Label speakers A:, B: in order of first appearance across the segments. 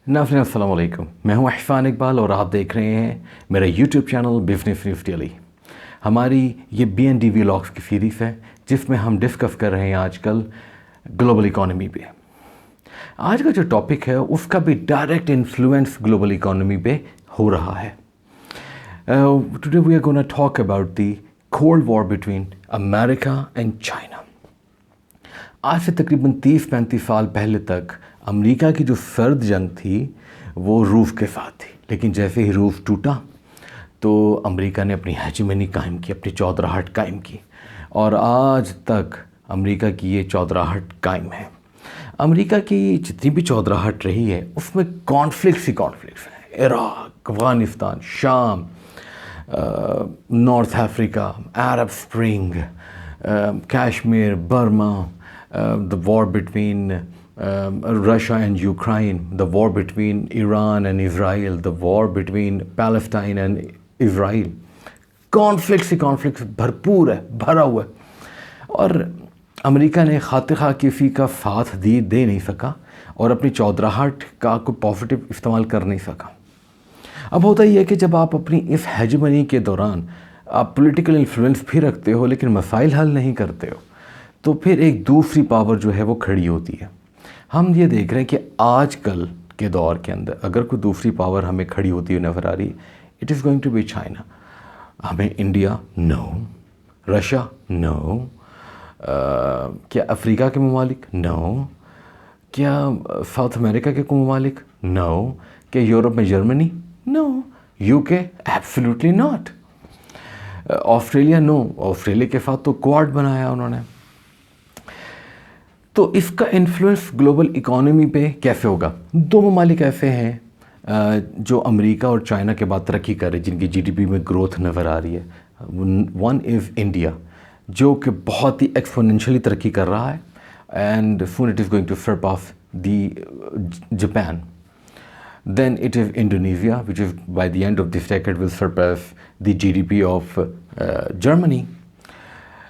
A: नाज़रीन अस्सलाम वालेकुम। मैं हूं इरफान इकबाल और आप देख रहे हैं मेरा यूट्यूब चैनल बिज़नेस डेली। हमारी ये BND व्लॉग्स की सीरीज़ है जिसमें हम डिस्कस कर रहे हैं आजकल ग्लोबल इकॉनमी पे। आज का जो टॉपिक है उसका भी डायरेक्ट इन्फ्लुएंस ग्लोबल इकॉनमी पे हो रहा है। Today we are gonna talk about the cold war between America and China. आज से तकरीबन 30-35 साल पहले तक अमेरिका की जो सर्द जंग थी वो रूस के साथ थी, लेकिन जैसे ही रूस टूटा तो अमेरिका ने अपनी हेजेमनी कायम की, अपनी चौधराहट कायम की और आज तक अमेरिका की ये चौधराहट कायम है। अमेरिका की जितनी भी चौधराहट रही है उसमें कॉन्फ्लिक्ट्स ही कॉन्फ्लिक्ट्स हैं। इराक, अफ़गानिस्तान, शाम, north Africa, Arab spring, Kashmir, Burma, the war between Russia and Ukraine, the war between Iran and Israel, the war between Palestine and Israel. Conflicts भरपूर है, भरा हुआ है और अमेरिका ने खातिर किसी का साथ दे नहीं सका और अपनी चौधराहट का कोई पॉजिटिव इस्तेमाल कर नहीं सका। अब होता ही है कि जब आप अपनी इस हेजेमनी के दौरान आप पॉलिटिकल इन्फ्लुएंस भी रखते हो लेकिन मसाइल हल नहीं करते हो तो फिर एक दूसरी पावर जो है वो खड़ी होती है। हम ये देख रहे हैं कि आजकल के दौर के अंदर अगर कोई दूसरी पावर हमें खड़ी होती हुई नजर आ रही है, it is going to be China. हमें इंडिया नो, रशिया नो, क्या अफ्रीका के ममालिक नो, क्या साउथ अमेरिका के ममालिक नो, क्या यूरोप में Germany no, UK absolutely not, Australia no, Australia के साथ तो क्वाड बनाया उन्होंने। तो इसका इन्फ्लुएंस ग्लोबल इकॉनमी पे कैसे होगा? दो ममालिक ऐसे हैं जो अमेरिका और चाइना के बाद तरक्की कर रहे हैं, जिनकी GDP में ग्रोथ नज़र आ रही है। वन इज़ इंडिया जो कि बहुत ही एक्सपोनेंशियली तरक्की कर रहा है and soon it is going to surpass the Japan. Then it is Indonesia, which is by the end of this decade will surpass the GDP of Germany.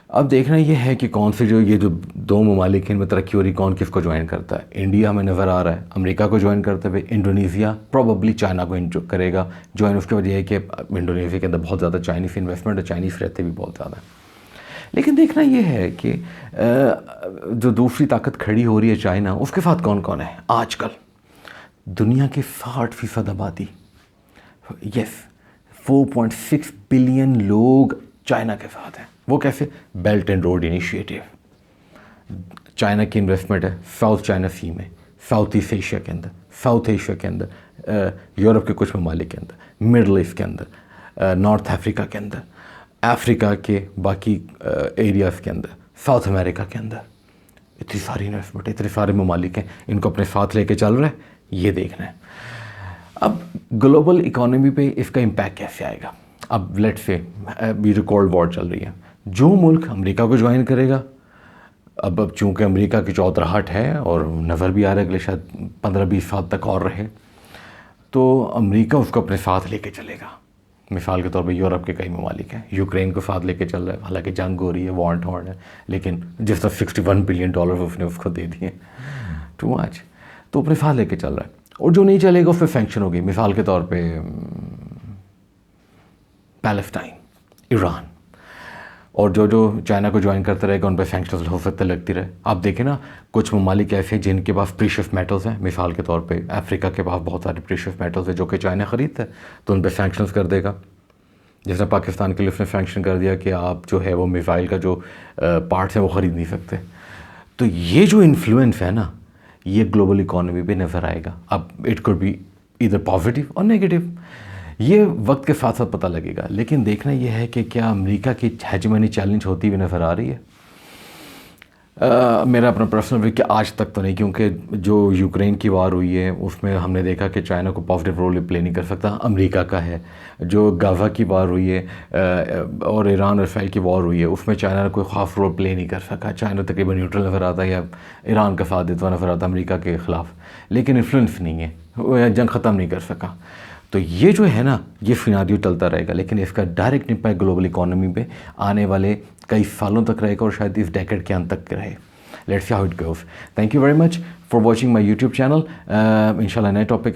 A: अब देखना ये है कि कौन से ये जो दो ममालिक हैं इनमें तरक्की हो रही, कौन किसको ज्वाइन करता है। इंडिया हमें नज़र आ रहा है अमेरिका को ज्वाइन करते हुए, इंडोनेशिया प्रॉबली चाइना को करेगा ज्वाइन। उसकी वजह है कि इंडोनेशिया के अंदर बहुत ज़्यादा चाइनीज़ इन्वेस्टमेंट और चाइनीज़ रहते भी बहुत ज़्यादा। लेकिन देखना ये है कि जो दूसरी ताकत खड़ी हो रही है चाइना, उसके साथ कौन कौन है आजकल। दुनिया की 60% आबादी, यस 4.6 बिलियन लोग चाइना के साथ हैं। वो कैसे? Belt and road initiative. China की इन्वेस्टमेंट है साउथ चाइना सी में, साउथ ईस्ट एशिया के अंदर, साउथ एशिया के अंदर, यूरोप के कुछ ममालिक के अंदर, मिडल ईस्ट के अंदर, नॉर्थ अफ्रीका के अंदर, अफ्रीका के बाकी एरियाज़ के अंदर, साउथ अमेरिका के अंदर। इतनी सारी इन्वेस्टमेंट, इतने सारे ममालिक हैं, इनको अपने साथ लेके चल रहे हैं, ये देखना है। अब ग्लोबल इकॉनमी पे इसका इम्पैक्ट कैसे आएगा? अब लेट्स से अभी जो कोल्ड वॉर चल रही है, जो मुल्क अमेरिका को ज्वाइन करेगा, अब चूँकि अमेरिका की चौधराहट है और नज़र भी आ रहा है अगले शायद 15-20 साल तक और रहे, तो अमेरिका उसको अपने साथ लेके चलेगा। मिसाल के तौर पे यूरोप के कई ममालिक हैं, यूक्रेन को साथ लेके चल रहा है, हालांकि जंग हो रही है, वॉर टॉर्न है, लेकिन जिस तरह $61 बिलियन उसने उसको दे दिए, टू मच, तो अपने साथ लेके चल रहा है। और जो नहीं चलेगा उस पर सैंक्शन होगी। मिसाल के तौर पे पैलेस्टाइन, ईरान, और जो चाइना को ज्वाइन करता रहेगा उन पर सैंक्शंस हो सकते लगती रहे। आप देखें ना, कुछ ममालिक ऐसे हैं जिनके पास प्रीशियस मेटल्स हैं। मिसाल के तौर पे अफ्रीका के पास बहुत सारे प्रीशियस मेटल्स हैं जो कि चाइना ख़रीदता है, तो उन पर सैंक्शंस कर देगा। जैसे पाकिस्तान के लिए उसने सैंक्शन कर दिया कि आप जो है वो मिसाइल का जो पार्ट्स हैं वो ख़रीद नहीं सकते। तो ये जो इन्फ्लुएंस है ना, ये ग्लोबल इकॉनमी पे नज़र आएगा। अब इट कुड बी इधर पॉजिटिव और नेगेटिव, ये वक्त के साथ साथ पता लगेगा। लेकिन देखना ये है कि क्या अमेरिका की हेजेमनी चैलेंज होती हुई नज़र आ रही है। मेरा अपना पर्सनल व्यू कि आज तक तो नहीं, क्योंकि जो यूक्रेन की वार हुई है उसमें हमने देखा कि चाइना को पॉजिटिव रोल प्ले नहीं कर सकता, अमेरिका का है। जो गाज़ा की वार हुई है और ईरान और इसराइल की वार हुई है उसमें चाइना कोई ख़ास रोल प्ले नहीं कर सका। चाइना तकरीबन न्यूट्रल नज़र आता है या ईरान का साथ देता नज़र आता अमेरिका के ख़िलाफ़, लेकिन इन्फ्लुएंस नहीं है, जंग ख़त्म नहीं कर सका। तो ये जो है ना, ये सिनारियो चलता रहेगा, लेकिन इसका डायरेक्ट इम्पैक्ट ग्लोबल इकॉनमी पे आने वाले कई सालों तक रहेगा और शायद इस डेकेड के अंत तक रहे। Let's see how it goes. Thank you very much for watching my YouTube channel. इंशाल्लाह नए टॉपिक